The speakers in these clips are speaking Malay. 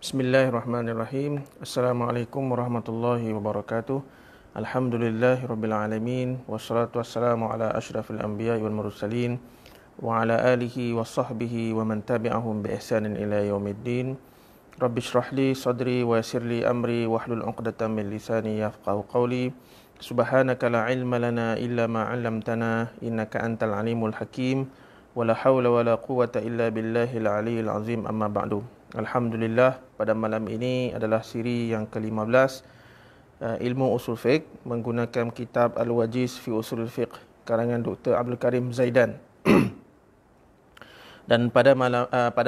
Bismillahirrahmanirrahim. Assalamualaikum warahmatullahi wabarakatuh. Alhamdulillahirabbil alamin wassalatu wassalamu ala asyrafil anbiya'i wal mursalin wa ala alihi washabbihi wa man tabi'ahum bi ihsanin ila yaumiddin. Rabbi shrah li sadri wa yassir li amri wahlul 'uqdatam min lisani yafqahu qawli. Subhanaka la ilma lana illa ma 'allamtana innaka antal alimul hakim. Wala haula wala quwwata illa billahil aliyyil azim, amma ba'du. Alhamdulillah, pada malam ini adalah siri yang ke-15 ilmu usul fiqh menggunakan kitab Al-Wajiz fi Usul Fiqh karangan Dr. Abdul Karim Zaidan. Dan pada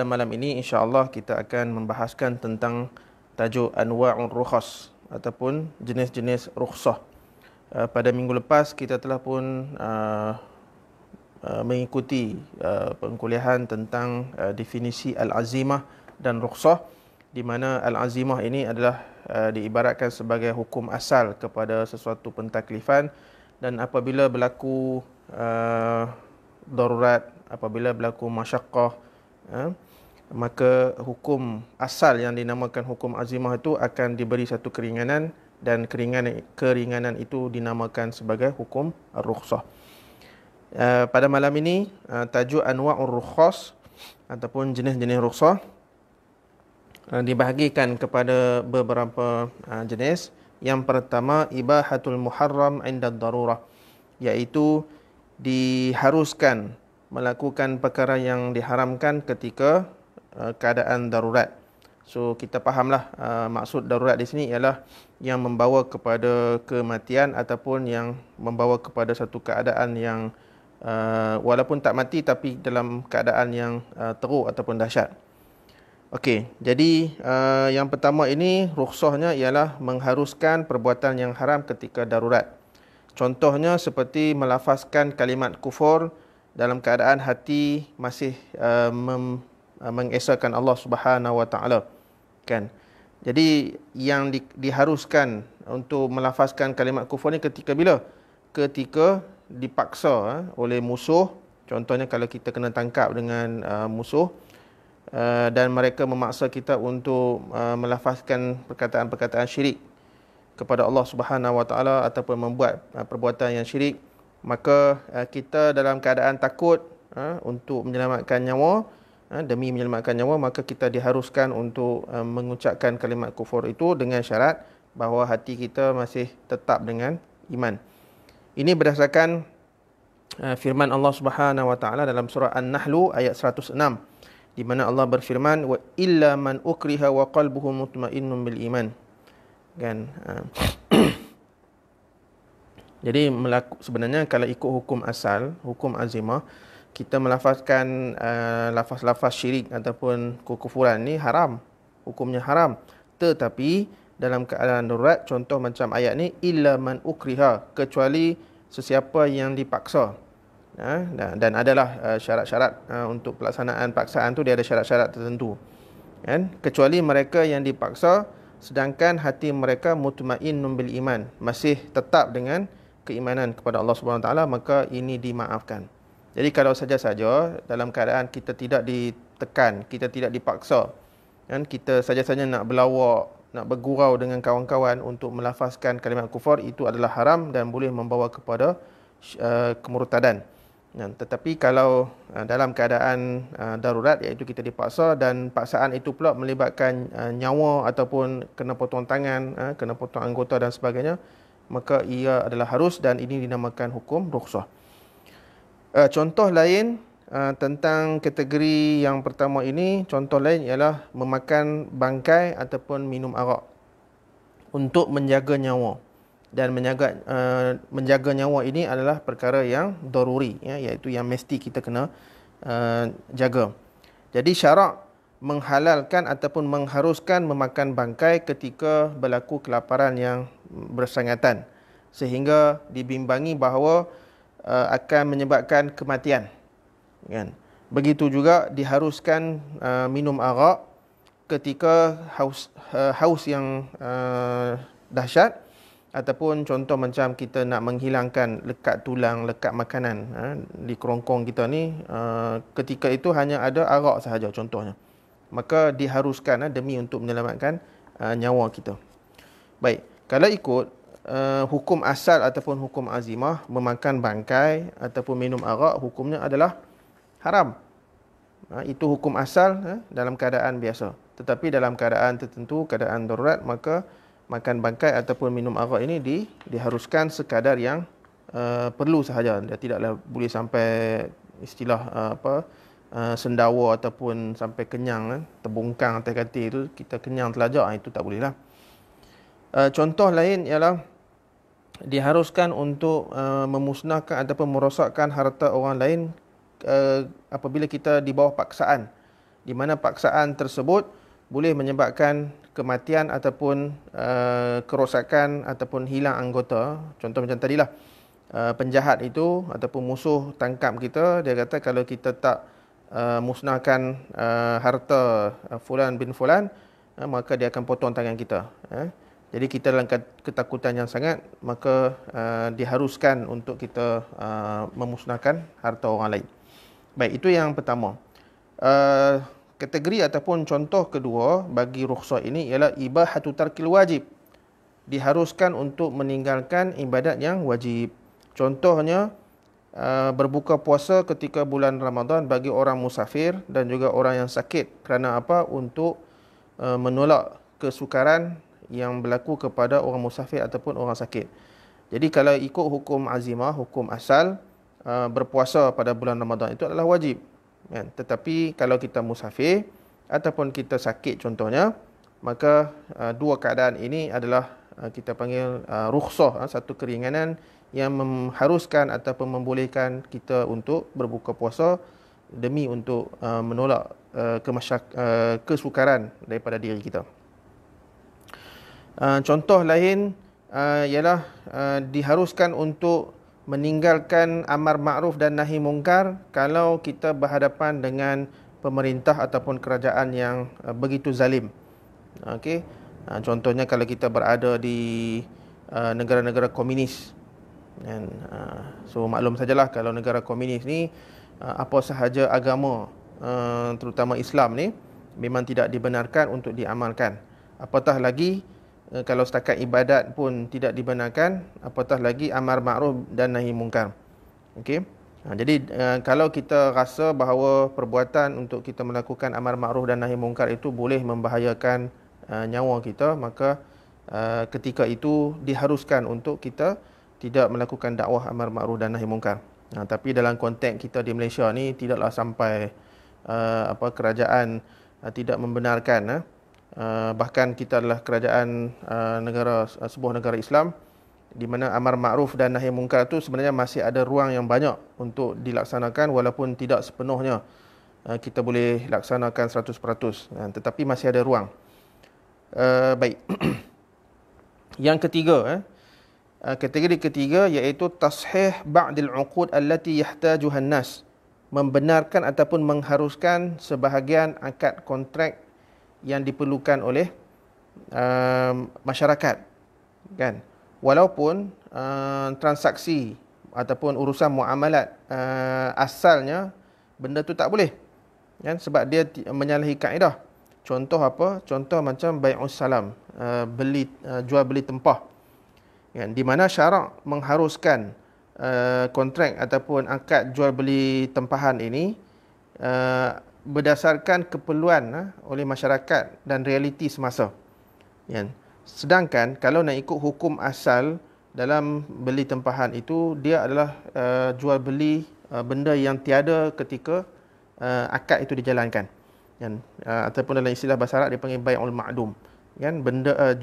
malam ini insya-Allah kita akan membahaskan tentang tajuk Anwa'ur Rukhas ataupun jenis-jenis rukhsah. Pada minggu lepas kita telah pun mengikuti pengkuliahan tentang definisi al-azimah dan rukhsah, di mana al-azimah ini adalah diibaratkan sebagai hukum asal kepada sesuatu pentaklifan, dan apabila berlaku darurat, apabila berlaku masyaqqah, maka hukum asal yang dinamakan hukum azimah itu akan diberi satu keringanan, dan keringanan itu dinamakan sebagai hukum ar-rukhsah. Pada malam ini tajuk Anwa'ur Rukhas ataupun jenis-jenis rukhsah dibahagikan kepada beberapa jenis. Yang pertama, ibahatul muharram 'inda darurah, iaitu diharuskan melakukan perkara yang diharamkan ketika keadaan darurat. So kita fahamlah maksud darurat di sini ialah yang membawa kepada kematian ataupun yang membawa kepada satu keadaan yang walaupun tak mati tapi dalam keadaan yang teruk ataupun dahsyat. Okey, jadi yang pertama ini rukhsahnya ialah mengharuskan perbuatan yang haram ketika darurat. Contohnya seperti melafazkan kalimat kufur dalam keadaan hati masih mengesahkan Allah Subhanahu Wa Taala, kan? Jadi yang diharuskan untuk melafazkan kalimat kufur ni ketika bila? Ketika dipaksa oleh musuh. Contohnya kalau kita kena tangkap dengan musuh, dan mereka memaksa kita untuk melafazkan perkataan-perkataan syirik kepada Allah Subhanahu Wa Taala ataupun membuat perbuatan yang syirik, maka kita dalam keadaan takut untuk menyelamatkan nyawa, demi menyelamatkan nyawa, maka kita diharuskan untuk mengucapkan kalimat kufur itu dengan syarat bahawa hati kita masih tetap dengan iman. Ini berdasarkan firman Allah Subhanahu Wa Taala dalam surah An-Nahl ayat 106, di mana Allah berfirman, wa illa man ukriha wa qalbuhu mutmainnun bil iman, kan? Jadi sebenarnya kalau ikut hukum asal, hukum azimah, kita melafazkan lafaz-lafaz syirik ataupun kekufuran ni haram, hukumnya haram. Tetapi dalam keadaan darurat, contoh macam ayat ni, illa man ukriha, kecuali sesiapa yang dipaksa. Dan adalah syarat-syarat untuk pelaksanaan paksaan tu, dia ada syarat-syarat tertentu, kan? Kecuali mereka yang dipaksa sedangkan hati mereka mutmainnun bil iman, masih tetap dengan keimanan kepada Allah Subhanahu Wa Taala, maka ini dimaafkan. Jadi kalau saja-saja dalam keadaan kita tidak ditekan, kita tidak dipaksa, kan, kita saja-saja nak berlawak, nak bergurau dengan kawan-kawan untuk melafazkan kalimat kufur, itu adalah haram dan boleh membawa kepada kemurtadan. Tetapi kalau dalam keadaan darurat, iaitu kita dipaksa dan paksaan itu pula melibatkan nyawa ataupun kena potong tangan, kena potong anggota dan sebagainya, maka ia adalah harus, dan ini dinamakan hukum rukhsah. Contoh lain tentang kategori yang pertama ini, contoh lain ialah memakan bangkai ataupun minum arak untuk menjaga nyawa. Dan menjaga nyawa ini adalah perkara yang daruri, iaitu yang mesti kita kena jaga. Jadi syarak menghalalkan ataupun mengharuskan memakan bangkai ketika berlaku kelaparan yang bersangatan, sehingga dibimbangi bahawa akan menyebabkan kematian, kan? Begitu juga diharuskan minum arak ketika haus yang dahsyat, ataupun contoh macam kita nak menghilangkan lekat tulang, lekat makanan di kerongkong kita ni, ketika itu hanya ada arak sahaja contohnya, maka diharuskan demi untuk menyelamatkan nyawa kita. Baik, kalau ikut hukum asal ataupun hukum azimah, memakan bangkai ataupun minum arak, hukumnya adalah haram. Itu hukum asal dalam keadaan biasa. Tetapi dalam keadaan tertentu, keadaan darurat, maka makan bangkai ataupun minum arak ini diharuskan sekadar yang perlu sahaja. Dia tidaklah boleh sampai istilah sendawa ataupun sampai kenyang, terbungkang atas katil itu, kita kenyang telajak, itu tak boleh lah. Contoh lain ialah diharuskan untuk memusnahkan ataupun merosakkan harta orang lain apabila kita di bawah paksaan, di mana paksaan tersebut boleh menyebabkan kematian ataupun kerosakan ataupun hilang anggota. Contoh macam tadilah, penjahat itu ataupun musuh tangkap kita, dia kata kalau kita tak musnahkan harta fulan bin fulan, maka dia akan potong tangan kita. Jadi kita dalam ketakutan yang sangat, maka diharuskan untuk kita memusnahkan harta orang lain. Baik, itu yang pertama. Kategori ataupun contoh kedua bagi rukhsah ini ialah ibahatu tarkil wajib. Diharuskan untuk meninggalkan ibadat yang wajib. Contohnya, berbuka puasa ketika bulan Ramadan bagi orang musafir dan juga orang yang sakit. Kerana apa? Untuk menolak kesukaran yang berlaku kepada orang musafir ataupun orang sakit. Jadi kalau ikut hukum azimah, hukum asal, berpuasa pada bulan Ramadan itu adalah wajib. Tetapi kalau kita musafir ataupun kita sakit contohnya, maka dua keadaan ini adalah kita panggil rukhsah, satu keringanan yang mengharuskan ataupun membolehkan kita untuk berbuka puasa demi untuk menolak kesukaran daripada diri kita. Contoh lain ialah diharuskan untuk meninggalkan amar ma'ruf dan nahi mungkar kalau kita berhadapan dengan pemerintah ataupun kerajaan yang begitu zalim. Okey. Contohnya kalau kita berada di negara-negara komunis. Dan so maklum sajalah kalau negara komunis ni apa sahaja agama terutama Islam ni memang tidak dibenarkan untuk diamalkan. Apatah lagi kalau setakat ibadat pun tidak dibenarkan, apatah lagi amar ma'ruf dan nahi mungkar. Okey. Jadi kalau kita rasa bahawa perbuatan untuk kita melakukan amar ma'ruf dan nahi mungkar itu boleh membahayakan nyawa kita, maka ketika itu diharuskan untuk kita tidak melakukan dakwah amar ma'ruf dan nahi mungkar. Tapi dalam konteks kita di Malaysia ni tidaklah sampai kerajaan tidak membenarkan. Bahkan kita adalah kerajaan sebuah negara Islam di mana amar ma'ruf dan nahi mungkar itu sebenarnya masih ada ruang yang banyak untuk dilaksanakan, walaupun tidak sepenuhnya kita boleh laksanakan 100%, tetapi masih ada ruang. Baik. Yang ketiga, kategori ketiga iaitu tashih ba'dil uqud allati yahtajuha an-nas. Membenarkan ataupun mengharuskan sebahagian akad kontrak yang diperlukan oleh masyarakat, kan? Walaupun transaksi ataupun urusan muamalat asalnya benda tu tak boleh, kan? Sebab dia menyalahi kaedah. Contoh apa? Contoh macam bai'us salam, jual beli tempah, kan? Di mana syarak mengharuskan kontrak ataupun akad jual beli tempahan ini berdasarkan keperluan oleh masyarakat dan realiti semasa. Ya. Sedangkan kalau nak ikut hukum asal dalam beli tempahan itu, dia adalah jual beli benda yang tiada ketika akad itu dijalankan. Ya. Ataupun dalam istilah bahasa Arab dipanggil bai'ul ma'dum. Kan,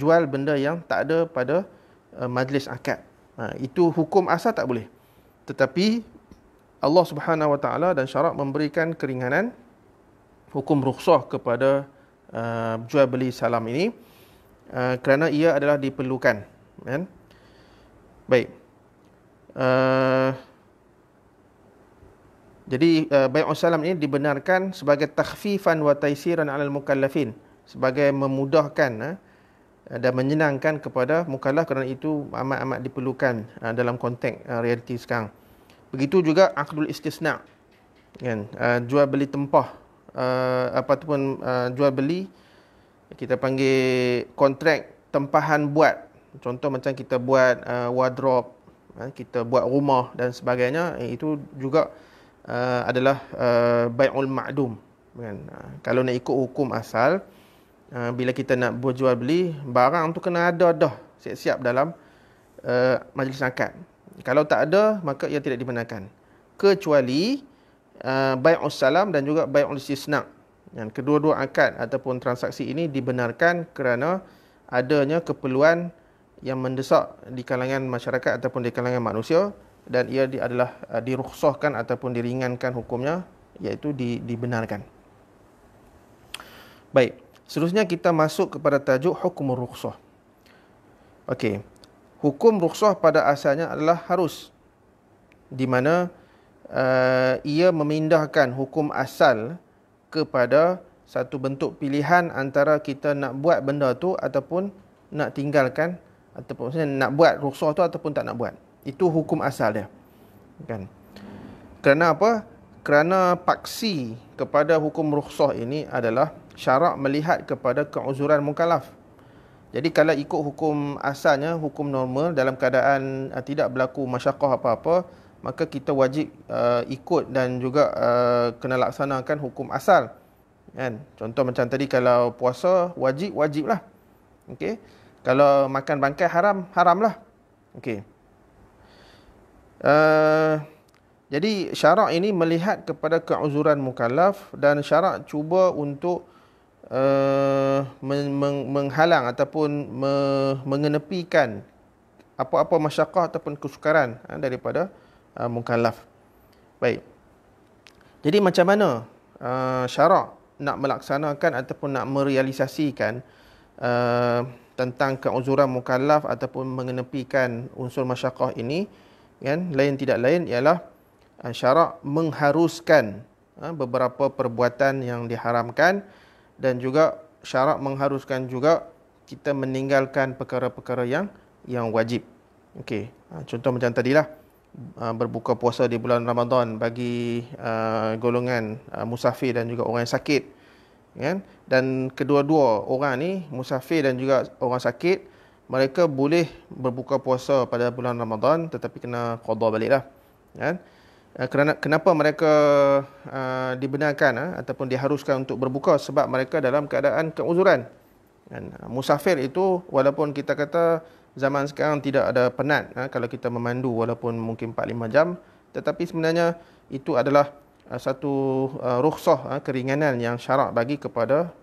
jual benda yang tak ada pada majlis akad. Itu hukum asal tak boleh. Tetapi Allah Subhanahu Wa Taala dan syarak memberikan keringanan, hukum rukhsah kepada jual beli salam ini kerana ia adalah diperlukan, kan? Baik. Jadi bai'us salam ini dibenarkan sebagai takhfifan wa taisiran 'alal mukallafin, sebagai memudahkan dan menyenangkan kepada mukallaf, kerana itu amat-amat diperlukan dalam konteks realiti sekarang. Begitu juga aqdul istisna', kan? Jual beli tempah ataupun jual beli, kita panggil kontrak tempahan buat. Contoh macam kita buat wardrobe, kita buat rumah dan sebagainya, itu juga adalah bai'ul ma'dum, kan. Kalau nak ikut hukum asal, bila kita nak berjual beli, barang tu kena ada dah siap-siap dalam majlis akad. Kalau tak ada, maka ia tidak dibenarkan, kecuali bai'us salam dan juga bai'ul istisna. Yang kedua-dua akad ataupun transaksi ini dibenarkan kerana adanya keperluan yang mendesak di kalangan masyarakat ataupun di kalangan manusia, dan ia adalah dirukhsahkan ataupun diringankan hukumnya, iaitu dibenarkan. Baik, seterusnya kita masuk kepada tajuk hukum rukhsah. Okey. Hukum rukhsah pada asalnya adalah harus, di mana ia memindahkan hukum asal kepada satu bentuk pilihan antara kita nak buat benda tu ataupun nak tinggalkan, ataupun maksudnya nak buat rukhsah tu ataupun tak nak buat. Itu hukum asal dia, kan. Kerana apa? Kerana paksi kepada hukum rukhsah ini adalah syarak melihat kepada keuzuran mukallaf. Jadi kalau ikut hukum asalnya, hukum normal, dalam keadaan tidak berlaku masyaqqah apa-apa, maka kita wajib ikut dan juga kena laksanakan hukum asal, kan. Contoh macam tadi, kalau puasa wajiblah. Okey. Kalau makan bangkai haramlah. Okey. Jadi syarak ini melihat kepada keuzuran mukallaf, dan syarak cuba untuk menghalang ataupun mengenepikan apa-apa masyaqqah ataupun kesukaran daripada mukallaf. Baik. Jadi macam mana syarak nak melaksanakan ataupun nak merealisasikan tentang keuzuran mukallaf ataupun mengenepikan unsur masyaqqah ini, kan? Lain tidak lain ialah syarak mengharuskan beberapa perbuatan yang diharamkan, dan juga syarak mengharuskan juga kita meninggalkan perkara-perkara yang wajib. Okey. Contoh macam tadilah, berbuka puasa di bulan Ramadan bagi golongan musafir dan juga orang yang sakit, kan. Dan kedua-dua orang ni, musafir dan juga orang sakit, mereka boleh berbuka puasa pada bulan Ramadan, tetapi kena qada baliklah, kan. Kenapa mereka dibenarkan ataupun diharuskan untuk berbuka? Sebab mereka dalam keadaan keuzuran, kan. Musafir itu, walaupun kita kata zaman sekarang tidak ada penat kalau kita memandu walaupun mungkin 4-5 jam, tetapi sebenarnya itu adalah satu rukhsah, keringanan yang syarak bagi kepada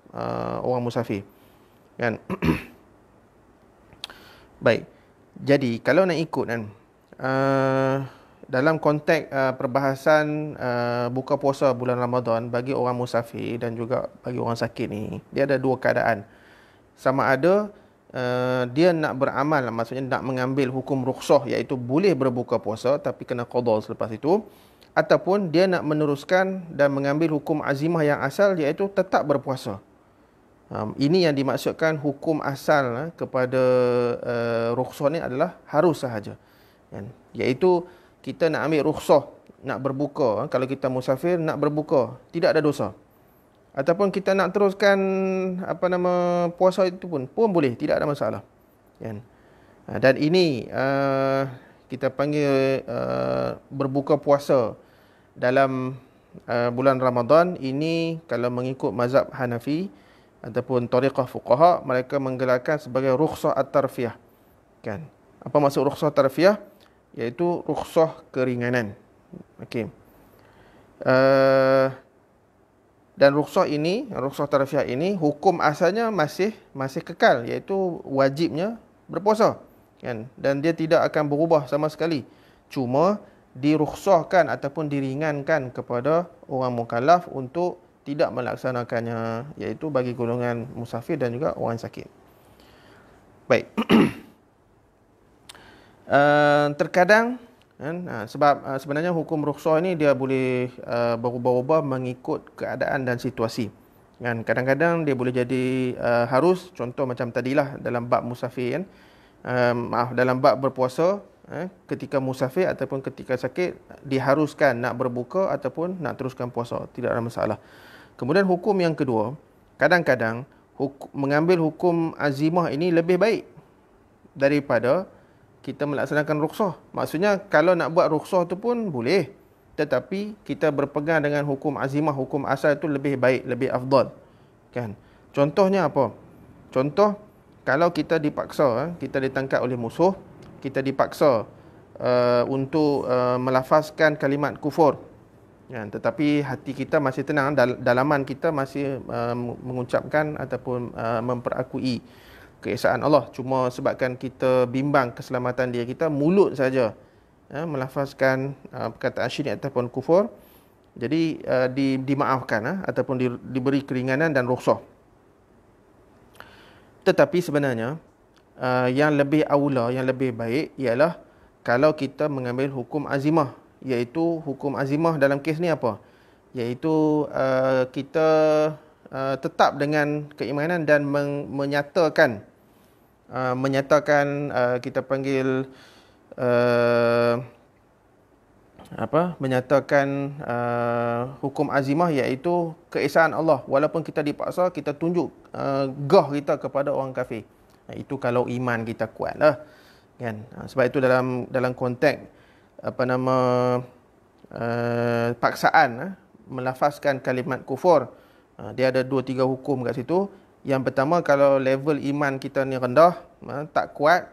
orang musafir, kan. Baik. Jadi kalau nak ikut, kan, dalam konteks perbahasan buka puasa bulan Ramadan bagi orang musafir dan juga bagi orang sakit ni, dia ada dua keadaan. Sama ada dia nak beramal, maksudnya nak mengambil hukum rukhsah, iaitu boleh berbuka puasa tapi kena qada selepas itu, ataupun dia nak meneruskan dan mengambil hukum azimah yang asal, iaitu tetap berpuasa. Ini yang dimaksudkan hukum asal kepada rukhsah ni adalah harus sahaja, kan. Iaitu kita nak ambil rukhsah, nak berbuka, kalau kita musafir nak berbuka, tidak ada dosa. Ataupun kita nak teruskan puasa itu pun boleh, tidak ada masalah, kan. Dan ini kita panggil berbuka puasa dalam bulan Ramadan ini, kalau mengikut mazhab Hanafi ataupun tariqah fuqaha, mereka menggelarkan sebagai rukhsah at-tarfiyah, kan. Apa maksud rukhsah tarfiyah? Iaitu rukhsah keringanan. Okey. Dan rukhsah tarfiyah ini, hukum asalnya masih kekal, iaitu wajibnya berpuasa, kan. Dan dia tidak akan berubah sama sekali. Cuma dirukhsahkan ataupun diringankan kepada orang mukallaf untuk tidak melaksanakannya, iaitu bagi golongan musafir dan juga orang sakit. Baik. Terkadang, kan, sebab sebenarnya hukum rukhsah ini dia boleh berubah-ubah mengikut keadaan dan situasi, kan. Kadang-kadang dia boleh jadi harus, contoh macam tadilah dalam bab musafir, kan. Dalam bab berpuasa, ketika musafir ataupun ketika sakit diharuskan nak berbuka ataupun nak teruskan puasa, tidak ada masalah. Kemudian hukum yang kedua, kadang-kadang mengambil hukum azimah ini lebih baik daripada kita melaksanakan rukhsah. Maksudnya kalau nak buat rukhsah tu pun boleh, tetapi kita berpegang dengan hukum azimah, hukum asal itu lebih baik, lebih afdal. Kan? Contohnya apa? Contoh, kalau kita dipaksa, kita ditangkap oleh musuh, kita dipaksa untuk melafazkan kalimat kufur. Ya, tetapi hati kita masih tenang, dalaman kita masih mengucapkan ataupun memperakui keesaan Allah. Cuma sebabkan kita bimbang keselamatan diri kita, mulut saja melafazkan perkataan syirik ataupun kufur. Jadi dimaafkan ataupun diberi keringanan dan rukhsah. Tetapi sebenarnya yang lebih aula, yang lebih baik ialah kalau kita mengambil hukum azimah, iaitu hukum azimah dalam kes ni apa? Iaitu kita tetap dengan keimanan dan menyatakan kita panggil menyatakan hukum azimah, iaitu keesaan Allah. Walaupun kita dipaksa, kita tunjuk gah kita kepada orang kafir. Itu kalau iman kita kuat lah, kan. Sebab itu dalam konteks paksaan melafazkan kalimat kufur, dia ada 2-3 hukum kat situ. Yang pertama, kalau level iman kita ni rendah, tak kuat,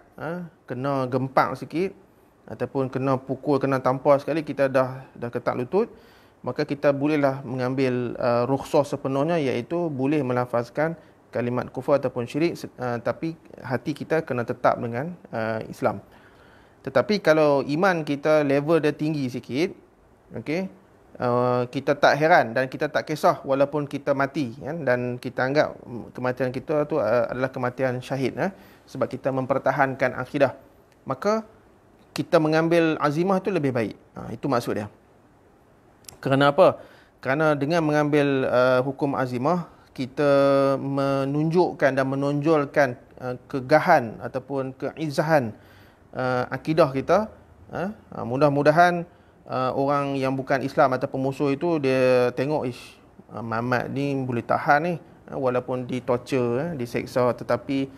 kena gempak sikit ataupun kena pukul, kena tampar sekali, kita dah ketak lutut, maka kita bolehlah mengambil rukhsah sepenuhnya, iaitu boleh melafazkan kalimat kufur ataupun syirik, tapi hati kita kena tetap dengan Islam. Tetapi kalau iman kita level dia tinggi sikit, okey, kita tak heran dan kita tak kisah walaupun kita mati, kan? Dan kita anggap kematian kita tu adalah kematian syahid, sebab kita mempertahankan akidah, maka kita mengambil azimah itu lebih baik. Itu maksud dia. Kerana apa? Kerana dengan mengambil hukum azimah, kita menunjukkan dan menonjolkan kegahan ataupun keizahan akidah kita. Mudah-mudahan orang yang bukan Islam ataupun musuh itu, dia tengok, Muhammad ni boleh tahan ni, walaupun ditorture, diseksa, tetapi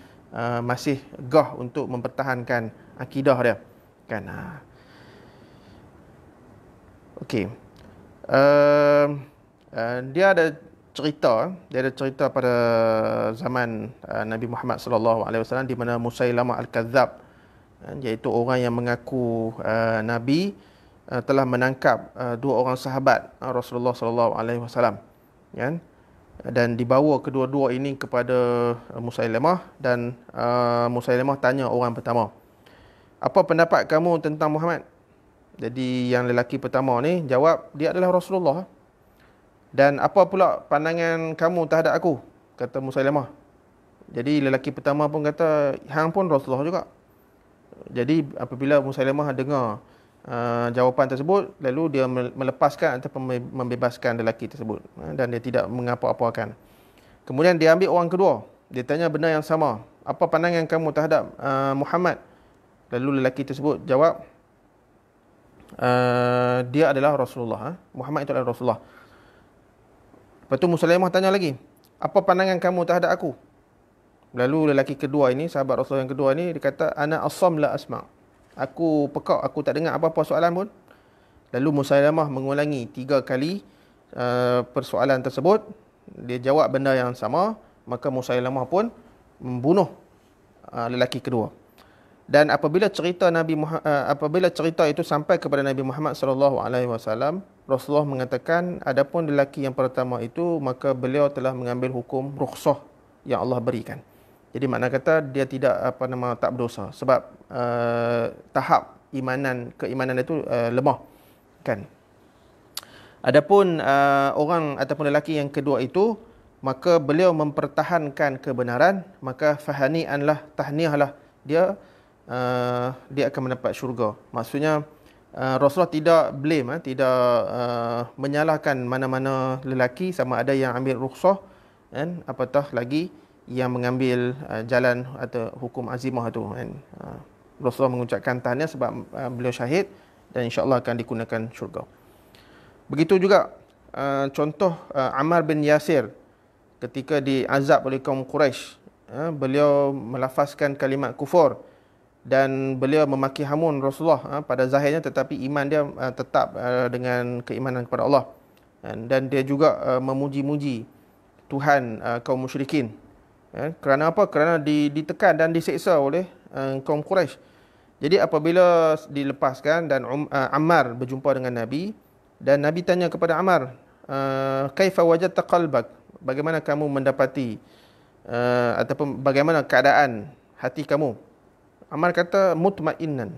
masih gah untuk mempertahankan akidah dia, kan. Okey. Dia ada cerita pada zaman Nabi Muhammad sallallahu alaihi wasallam, di mana Musailamah al-Kadzab, iaitu orang yang mengaku Nabi, telah menangkap 2 orang sahabat Rasulullah sallallahu alaihi wasallam, kan? Dan dibawa kedua-dua ini kepada Musailamah, dan Musailamah tanya orang pertama, "Apa pendapat kamu tentang Muhammad?" Jadi yang lelaki pertama ni jawab, "Dia adalah Rasulullah." "Dan apa pula pandangan kamu terhadap aku?" kata Musailamah. Jadi lelaki pertama pun kata, "Hang pun Rasulullah juga." Jadi apabila Musailamah dengar jawapan tersebut, lalu dia melepaskan ataupun membebaskan lelaki tersebut, dan dia tidak mengapa-apakan. Kemudian dia ambil orang kedua, dia tanya benda yang sama, "Apa pandangan kamu terhadap Muhammad?" Lalu lelaki tersebut jawab, "Dia adalah Rasulullah." Muhammad itu adalah Rasulullah. Lepas tu Musailamah tanya lagi, "Apa pandangan kamu terhadap aku?" Lalu lelaki kedua ini, sahabat Rasulullah yang kedua ini, dia kata, "Ana asam la asma'." Aku pekak, aku tak dengar apa-apa soalan pun. Lalu Musailamah mengulangi 3 kali persoalan tersebut. Dia jawab benda yang sama, maka Musailamah pun membunuh lelaki kedua. Dan apabila cerita itu sampai kepada Nabi Muhammad sallallahu alaihi wasallam, Rasulullah mengatakan, adapun lelaki yang pertama itu, maka beliau telah mengambil hukum rukhsah yang Allah berikan. Jadi makna kata dia tidak tak berdosa, sebab tahap keimanan itu lemah, kan. Adapun orang ataupun lelaki yang kedua itu, maka beliau mempertahankan kebenaran, maka tahniahlah dia akan mendapat syurga. Maksudnya Rasulullah tidak blame, tidak menyalahkan mana-mana lelaki, sama ada yang ambil rukhsah, kan, apatah lagi yang mengambil jalan atau hukum azimah itu, kan. Rasulullah mengucapkan tahniah sebab beliau syahid, dan insya-Allah akan digunakan syurga. Begitu juga contoh Ammar bin Yasir ketika diazab oleh kaum Quraisy. Beliau melafazkan kalimat kufur dan beliau memaki hamun Rasulullah pada zahirnya, tetapi iman dia tetap dengan keimanan kepada Allah. Dan dia juga memuji-muji Tuhan kaum musyrikin. Kerana apa? Kerana ditekan dan diseksa oleh kaum Quraisy. Jadi apabila dilepaskan dan Ammar berjumpa dengan Nabi, dan Nabi tanya kepada Ammar, kaifa wajadta qalbak? Bagaimana kamu mendapati ataupun bagaimana keadaan hati kamu? Ammar kata mutmainnan,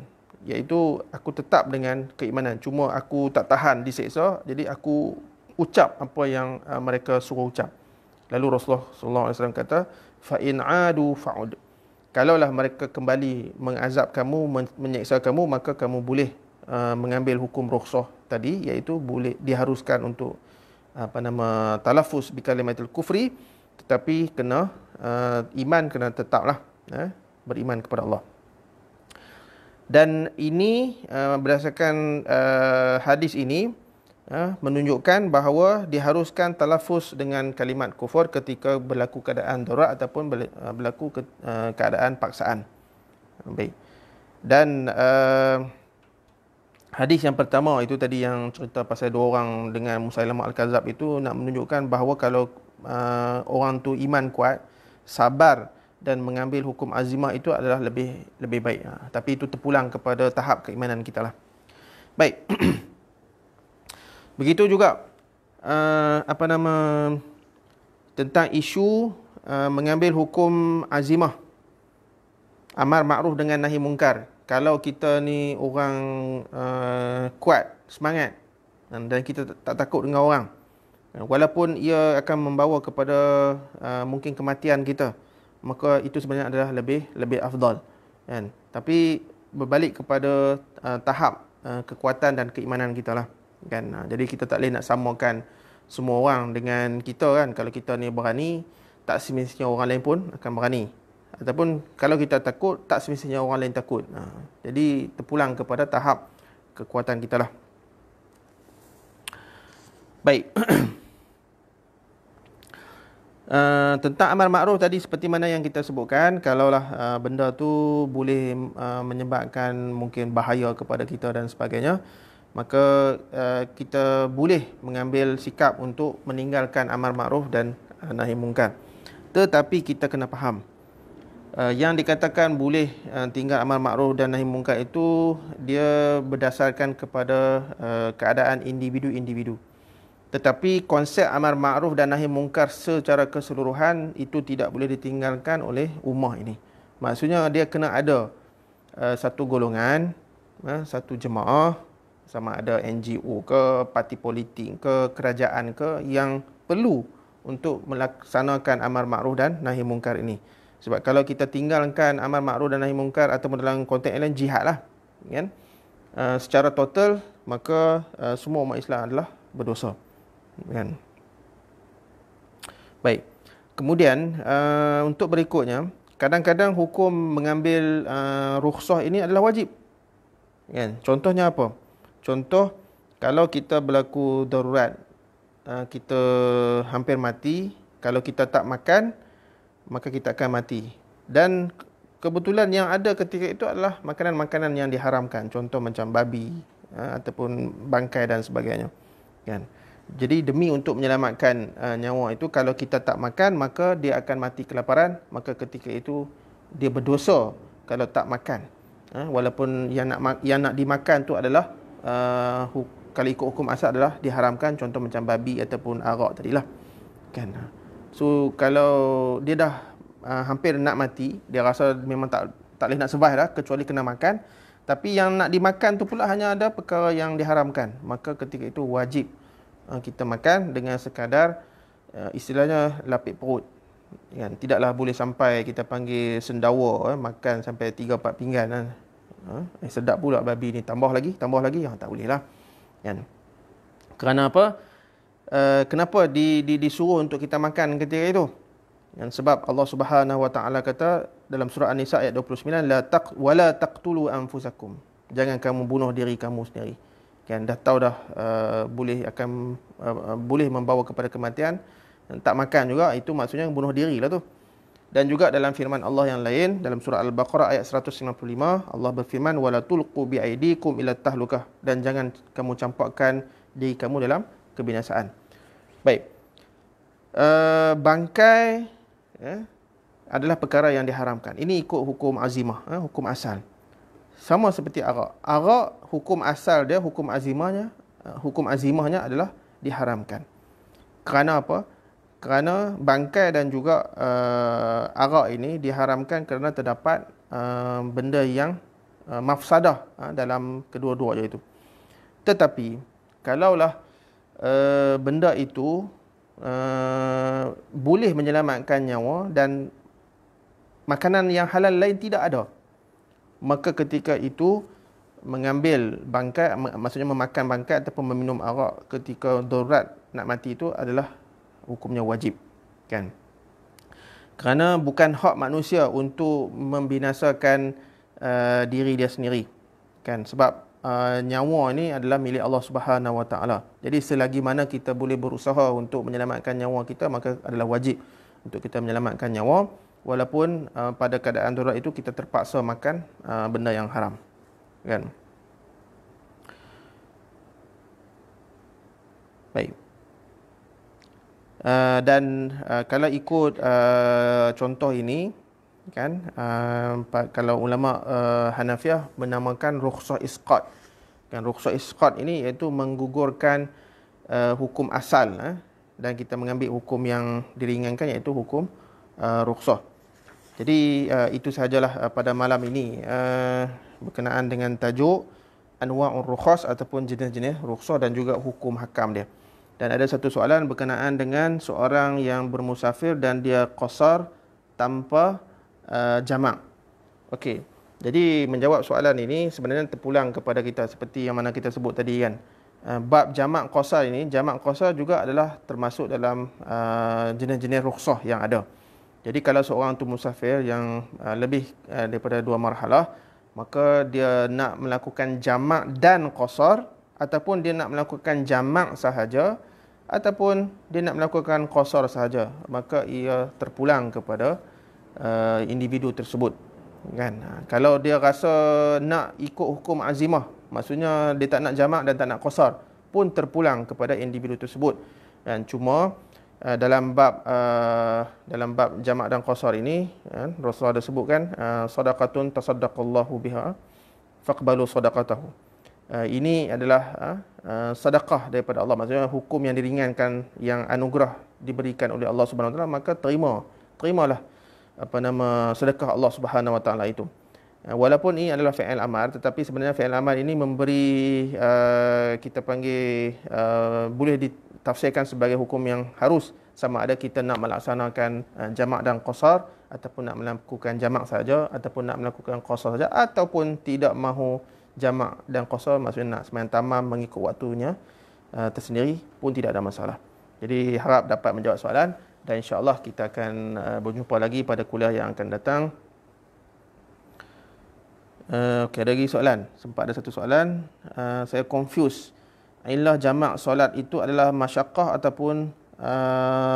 iaitu aku tetap dengan keimanan, cuma aku tak tahan diseksa, jadi aku ucap apa yang mereka suruh ucap. Lalu Rasulullah SAW kata, fa in adu fa'ud. Kalaulah mereka kembali mengazab kamu, menyeksa kamu, maka kamu boleh mengambil hukum rukhsah tadi, iaitu boleh diharuskan untuk talaffuz bi kalimatul kufri, tetapi kena iman, kena tetaplah beriman kepada Allah. Dan ini berdasarkan hadis ini menunjukkan bahawa diharuskan talaffuz dengan kalimat kufur ketika berlaku keadaan darurat ataupun berlaku keadaan paksaan. Baik. Dan hadis yang pertama itu tadi yang cerita pasal dua orang dengan Musailamah Al-Kadzab itu nak menunjukkan bahawa kalau orang tu iman kuat, sabar dan mengambil hukum azimah itu adalah lebih baik. Tapi itu terpulang kepada tahap keimanan kita lah. Baik. Begitu juga tentang isu mengambil hukum azimah, amar makruf dengan nahi mungkar. Kalau kita ni orang kuat, semangat, dan kita tak takut dengan orang, walaupun ia akan membawa kepada mungkin kematian kita, maka itu sebenarnya adalah lebih afdal, kan? Tapi berbalik kepada tahap kekuatan dan keimanan kita lah, kan? Jadi kita tak boleh nak samakan semua orang dengan kita, kan? Kalau kita ni berani, tak semestinya orang lain pun akan berani. Ataupun kalau kita takut, tak semestinya orang lain takut. Jadi terpulang kepada tahap kekuatan kita lah. Baik. Tentang amar makruf tadi, seperti mana yang kita sebutkan, kalaulah benda tu boleh menyebabkan mungkin bahaya kepada kita dan sebagainya, maka kita boleh mengambil sikap untuk meninggalkan amar makruf dan nahi mungkar. Tetapi kita kena faham, yang dikatakan boleh tinggal amar makruf dan nahi mungkar itu dia berdasarkan kepada keadaan individu-individu. Tetapi konsep amar ma'ruf dan nahi mungkar secara keseluruhan itu tidak boleh ditinggalkan oleh ummah ini. Maksudnya dia kena ada satu golongan, satu jemaah, sama ada NGO ke, parti politik ke, kerajaan ke, yang perlu untuk melaksanakan amar ma'ruf dan nahi mungkar ini. Sebab kalau kita tinggalkan amar ma'ruf dan nahi mungkar atau dalam konteks lain, jihad lah, kan? Secara total, maka semua umat Islam adalah berdosa, kan? Baik. Kemudian untuk berikutnya, kadang-kadang hukum mengambil rukhsah ini adalah wajib, kan? Contohnya apa? Contoh, kalau kita berlaku darurat, kita hampir mati, kalau kita tak makan, maka kita akan mati. Dan kebetulan yang ada ketika itu adalah makanan-makanan yang diharamkan, contoh macam babi ataupun bangkai dan sebagainya, kan? Jadi demi untuk menyelamatkan nyawa itu, kalau kita tak makan, maka dia akan mati kelaparan. Maka ketika itu dia berdosa kalau tak makan. Walaupun yang nak dimakan tu adalah kalau ikut hukum asal adalah diharamkan, contoh macam babi ataupun arak tadilah, kan? So kalau dia dah hampir nak mati, dia rasa memang tak boleh nak survive dah kecuali kena makan, tapi yang nak dimakan tu pula hanya ada perkara yang diharamkan, maka ketika itu wajib kita makan dengan sekadar istilahnya lapik perut, kan? Tidaklah boleh sampai kita panggil sendawa, makan sampai 3-4 pinggan, sedap pula babi ni, tambah lagi, tak boleh lah, kan? Kerana apa? Kenapa disuruh untuk kita makan ketika itu? Yang sebab Allah Subhanahu Wa Taala kata dalam surah An-Nisa ayat 29, wala taqtulu anfusakum, jangan kamu bunuh diri kamu sendiri, kan, dah tahu dah boleh membawa kepada kematian, tak makan juga, itu maksudnya bunuh diri lah tu. Dan juga dalam firman Allah yang lain dalam surah Al-Baqarah ayat 155, Allah berfirman wala tulqu biaidikum ila tahlukah, dan jangan kamu campakkan diri kamu dalam kebinasaan. Baik. Bangkai adalah perkara yang diharamkan. Ini ikut hukum azimah, hukum asal. Sama seperti arak. Arak hukum asal dia, hukum azimahnya adalah diharamkan. Kerana apa? Kerana bangkai dan juga arak ini diharamkan kerana terdapat benda yang mafsadah dalam kedua-duanya itu. Tetapi kalaulah benda itu boleh menyelamatkan nyawa dan makanan yang halal lain tidak ada, maka ketika itu mengambil bangkai, maksudnya memakan bangkai ataupun meminum arak ketika darurat nak mati itu adalah hukumnya wajib, kan? Kerana bukan hak manusia untuk membinasakan diri dia sendiri, kan? Sebab nyawa ni adalah milik Allah Subhanahu Wa Taala. Jadi selagi mana kita boleh berusaha untuk menyelamatkan nyawa kita, maka adalah wajib untuk kita menyelamatkan nyawa, walaupun pada keadaan darurat itu kita terpaksa makan benda yang haram, kan? Baik. Dan kalau ikut contoh ini, kan, kalau ulama Hanafiah menamakan rukhsah isqat, kan, rukhsah isqat ini iaitu menggugurkan hukum asal, dan kita mengambil hukum yang diringankan iaitu hukum rukhsah. Jadi itu sahajalah pada malam ini berkenaan dengan tajuk anwa'ur rukhas ataupun jenis-jenis rukhsah dan juga hukum hakam dia. Dan ada satu soalan berkenaan dengan seorang yang bermusafir dan dia qasar tanpa jamak. Okey. Jadi menjawab soalan ini sebenarnya terpulang kepada kita seperti yang mana kita sebut tadi, kan. Bab jamak qasar ini, jamak qasar juga adalah termasuk dalam jenis-jenis rukhsah yang ada. Jadi kalau seorang tu musafir yang lebih daripada 2 marhalah, maka dia nak melakukan jamak dan qasar, ataupun dia nak melakukan jamak sahaja, ataupun dia nak melakukan qasar sahaja, maka ia terpulang kepada individu tersebut, kan. Kalau dia rasa nak ikut hukum azimah, maksudnya dia tak nak jamak dan tak nak qasar, pun terpulang kepada individu tersebut. Dan cuma dalam bab jamak dan qasar ini, kan, Rasulullah ada sebutkan sadaqatun tasaddaqallahu biha faqbalu sadaqatahu. Ini adalah sedekah daripada Allah, maksudnya hukum yang diringankan, yang anugerah diberikan oleh Allah Subhanahu Wa Taala, maka terimalah sedekah Allah Subhanahu Wa Taala itu. Walaupun ini adalah fi'il amar, tetapi sebenarnya fi'il amar ini memberi kita panggil boleh ditafsirkan sebagai hukum yang harus, sama ada kita nak melaksanakan jamak dan qasar, ataupun nak melakukan jamak saja, ataupun nak melakukan qasar saja, ataupun tidak mahu jamak dan qasar, maksudnya nak sembahyang tamam mengikut waktunya tersendiri, pun tidak ada masalah. Jadi harap dapat menjawab soalan, dan insya-Allah kita akan berjumpa lagi pada kuliah yang akan datang. Okey, ada lagi soalan. Sempat ada satu soalan, saya confuse. Ilah jamak solat itu adalah masyaqqah ataupun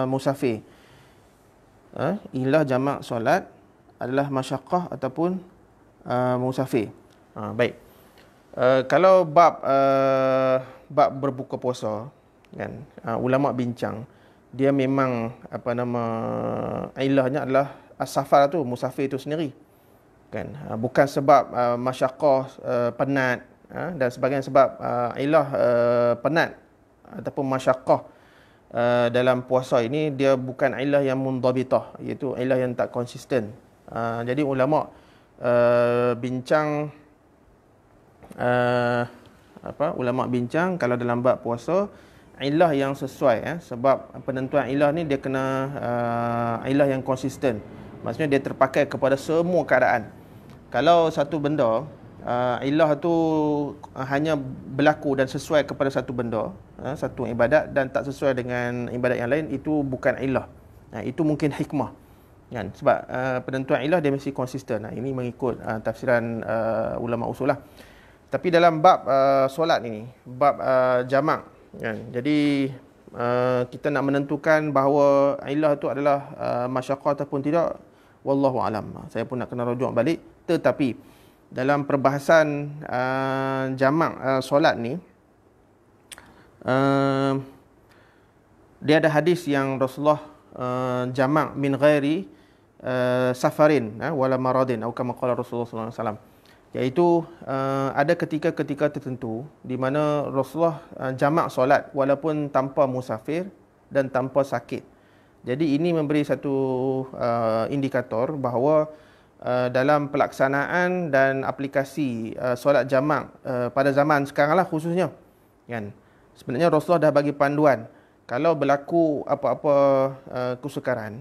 musafir? Ilah jamak solat adalah masyaqqah ataupun musafir? Baik. Kalau bab berbuka puasa, kan, ulama bincang, dia memang ilahnya adalah as-safar tu, musafir itu sendiri, kan. Bukan sebab masyaqqah, penat, dan sebagainya. Sebab ilah penat ataupun masyaqqah dalam puasa ini, dia bukan ilah yang mundabitah, iaitu ilah yang tak konsisten. Jadi ulama bincang ulama bincang kalau dalam bab puasa, ilah yang sesuai, sebab penentuan ilah ni dia kena ilah yang konsisten, maksudnya dia terpakai kepada semua keadaan. Kalau satu benda ilah tu hanya berlaku dan sesuai kepada satu benda, satu ibadat, dan tak sesuai dengan ibadat yang lain, itu bukan ilah. Itu mungkin hikmah, kan. Sebab penentuan ilah dia mesti konsisten. Ini mengikut tafsiran ulama usul lah. Tapi dalam bab solat ini, bab jamak kan. Jadi kita nak menentukan bahawa ilah itu adalah masyaqqah ataupun tidak, wallahu alam. Saya pun nak kena rujuk balik. Tetapi dalam perbahasan jamak solat ni, dia ada hadis yang Rasulullah jamak min ghairi safarin wala maradin atau kama qala Rasulullah sallallahu alaihi wasallam, iaitu ada ketika-ketika tertentu di mana Rasulullah jamak solat walaupun tanpa musafir dan tanpa sakit. Jadi ini memberi satu indikator bahawa dalam pelaksanaan dan aplikasi solat jamak pada zaman sekarang lah khususnya kan, sebenarnya Rasulullah dah bagi panduan kalau berlaku apa-apa kesukaran,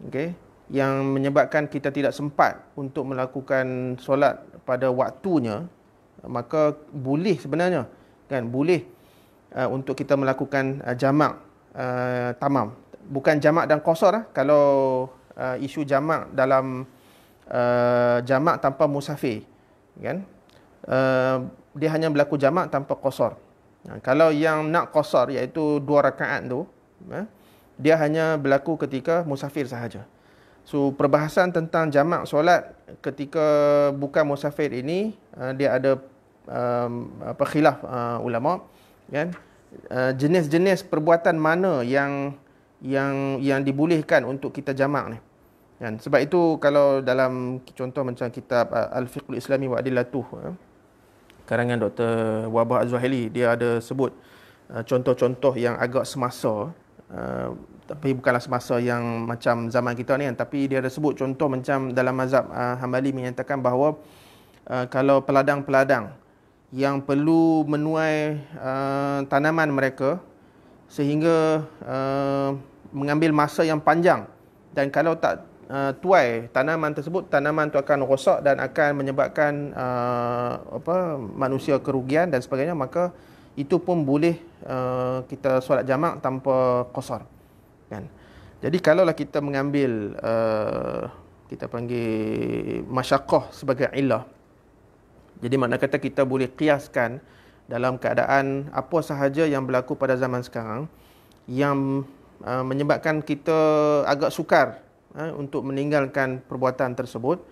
okey, yang menyebabkan kita tidak sempat untuk melakukan solat pada waktunya, maka boleh sebenarnya kan, boleh untuk kita melakukan jamak tamam, bukan jamak dan qasar. Kalau isu jamak dalam jamak tanpa musafir kan, dia hanya berlaku jamak tanpa qasar. Kalau yang nak qasar iaitu 2 rakaat tu, dia hanya berlaku ketika musafir sahaja. So perbahasan tentang jamak solat ketika bukan musafir ini, dia ada khilaf ulama kan, jenis-jenis perbuatan mana yang dibolehkan untuk kita jamak ni kan. Sebab itu kalau dalam contoh macam kitab Al-Fiqhul Islami wa Adillatuh karangan Dr. Wahbah Az-Zuhaili, dia ada sebut contoh-contoh yang agak semasa, tapi bukanlah semasa yang macam zaman kita ni kan, tapi dia ada sebut contoh macam dalam mazhab Hambali menyatakan bahawa kalau peladang-peladang yang perlu menuai tanaman mereka sehingga mengambil masa yang panjang, dan kalau tak tuai tanaman tersebut, tanaman itu akan rosak dan akan menyebabkan manusia kerugian dan sebagainya, maka itu pun boleh kita solat jamak tanpa qasar kan. Jadi kalaulah kita mengambil kita panggil masyaqqah sebagai illah, jadi makna kata kita boleh kiaskan dalam keadaan apa sahaja yang berlaku pada zaman sekarang yang menyebabkan kita agak sukar untuk meninggalkan perbuatan tersebut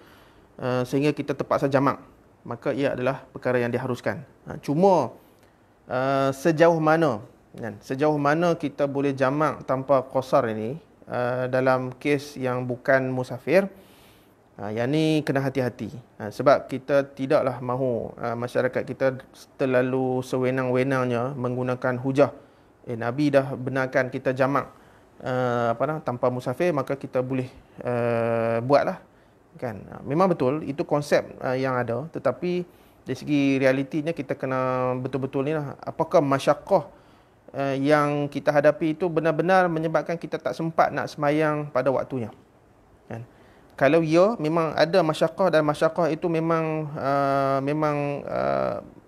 sehingga kita terpaksa jamak, maka ia adalah perkara yang diharuskan. Cuma sejauh mana kan, sejauh mana kita boleh jamak tanpa qasar ini dalam kes yang bukan musafir, yang ni kena hati-hati, sebab kita tidaklah mahu masyarakat kita terlalu sewenang-wenangnya menggunakan hujah Nabi dah benarkan kita jamak tanpa musafir, maka kita boleh buatlah kan. Memang betul itu konsep yang ada, tetapi dari segi realitinya kita kena betul-betul ni lah, apakah masyaqqah yang kita hadapi itu benar-benar menyebabkan kita tak sempat nak semayang pada waktunya kan. Kalau ya memang ada masyaqqah dan masyaqqah itu memang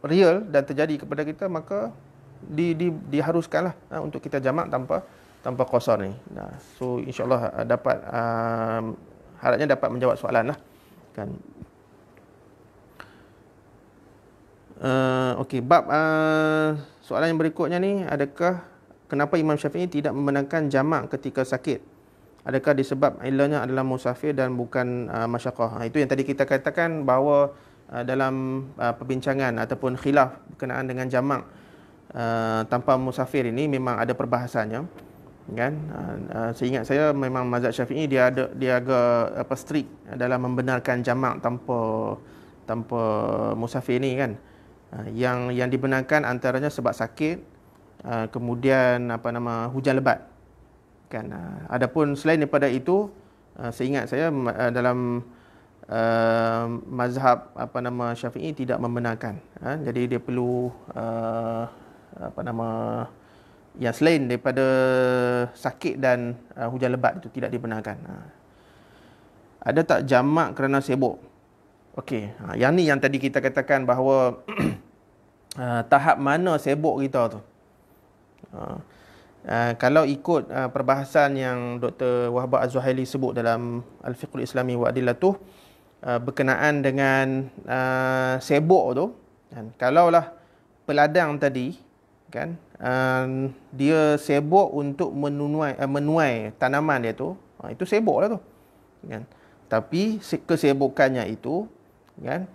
real dan terjadi kepada kita, maka diharuskanlah untuk kita jamak tanpa qasar ni. So insya-Allah dapat harapnya dapat menjawab soalan lah kan. Okey, bab soalan yang berikutnya ni, adakah kenapa Imam Syafi'i tidak membenarkan jamak ketika sakit? Adakah disebab ilahnya adalah musafir dan bukan masyaqqah? Itu yang tadi kita katakan bahawa dalam perbincangan ataupun khilaf berkenaan dengan jamak tanpa musafir ini memang ada perbahasannya kan. Seingat saya memang mazhab Syafi'i dia agak strict dalam membenarkan jamak tanpa musafir ni kan. Yang dibenarkan antaranya sebab sakit, kemudian hujan lebat kan. Adapun selain daripada itu, seingat saya dalam mazhab Syafi'i tidak membenarkan. Jadi dia perlu yang selain daripada sakit dan hujan lebat itu tidak dibenarkan. Ada tak jamak kerana sibuk? Okey, yang ni yang tadi kita katakan bahawa tahap mana sibuk kita tu. Kalau ikut perbahasan yang Dr. Wahbah Az-Zuhaili sebut dalam Al-Fiqhul Islami wa Adillatuh berkenaan dengan sibuk tu, Kan kalaulah peladang tadi kan dia sibuk untuk menuai tanaman dia tu, itu sibuklah tu kan. Tapi kesibukannya itu kan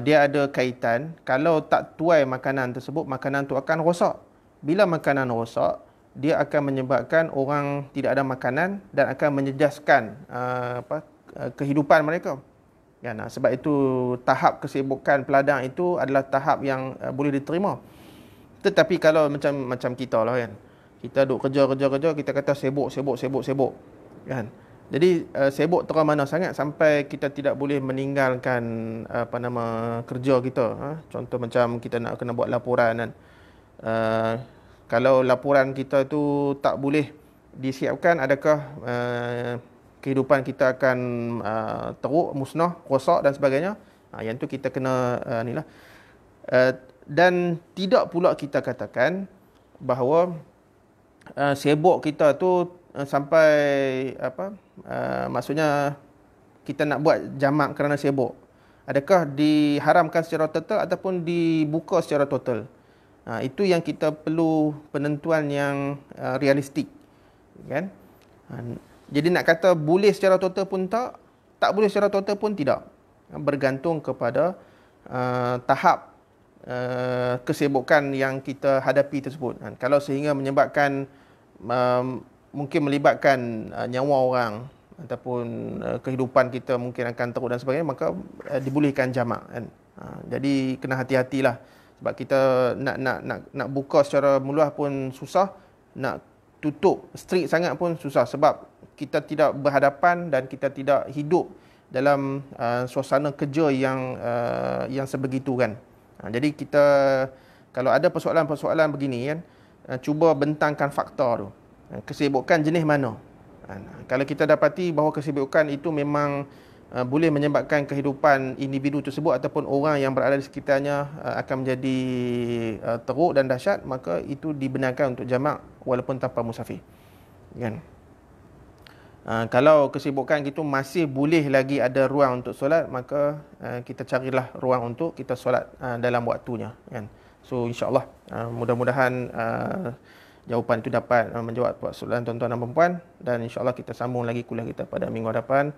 dia ada kaitan, kalau tak tuai makanan tersebut, makanan tu akan rosak. Bila makanan rosak, dia akan menyebabkan orang tidak ada makanan dan akan menjejaskan kehidupan mereka. Ya, nah, sebab itu tahap kesibukan peladang itu adalah tahap yang boleh diterima. Tetapi kalau macam kita lah kan, kita duk kerja, kita kata sibuk kan. Jadi sibuk terang mana sangat sampai kita tidak boleh meninggalkan kerja kita. Contoh macam kita nak kena buat laporan kan. Kalau laporan kita tu tak boleh disiapkan, adakah kehidupan kita akan teruk, musnah, rosak dan sebagainya. Yang tu kita kena ni lah. Dan tidak pula kita katakan bahawa sibuk kita tu sampai maksudnya kita nak buat jamak kerana sibuk. Adakah diharamkan secara total ataupun dibuka secara total? Itu yang kita perlu penentuan yang realistik, kan? Jadi nak kata boleh secara total pun tak boleh secara total pun tidak. Bergantung kepada tahap kesibukan yang kita hadapi tersebut. Kalau sehingga menyebabkan mungkin melibatkan nyawa orang ataupun kehidupan kita mungkin akan teruk dan sebagainya, maka dibolehkan jamak kan. Jadi kena hati-hatilah, sebab kita nak buka secara meluas pun susah, nak tutup strict sangat pun susah, sebab kita tidak berhadapan dan kita tidak hidup dalam suasana kerja yang sebegitu kan. Jadi kita kalau ada persoalan-persoalan begini kan, cuba bentangkan faktor tu. Kesibukan jenis mana? Kalau kita dapati bahawa kesibukan itu memang boleh menyebabkan kehidupan individu tersebut ataupun orang yang berada di sekitarnya akan menjadi teruk dan dahsyat, maka itu dibenarkan untuk jamak walaupun tanpa musafir. Kan? Kalau kesibukan itu masih boleh lagi ada ruang untuk solat, maka kita carilah ruang untuk kita solat dalam waktunya kan. So insya-Allah mudah-mudahan jawapan itu dapat menjawab soalan tuan-tuan dan puan-puan, dan insya-Allah kita sambung lagi kuliah kita pada minggu hadapan.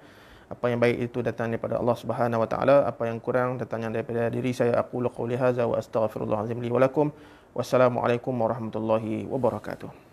Apa yang baik itu datang daripada Allah Subhanahu wa taala, apa yang kurang datangnya daripada diri saya. Aqulu qouli hadza wa astaghfirullahal azim li wa lakum. Wassalamualaikum warahmatullahi wabarakatuh.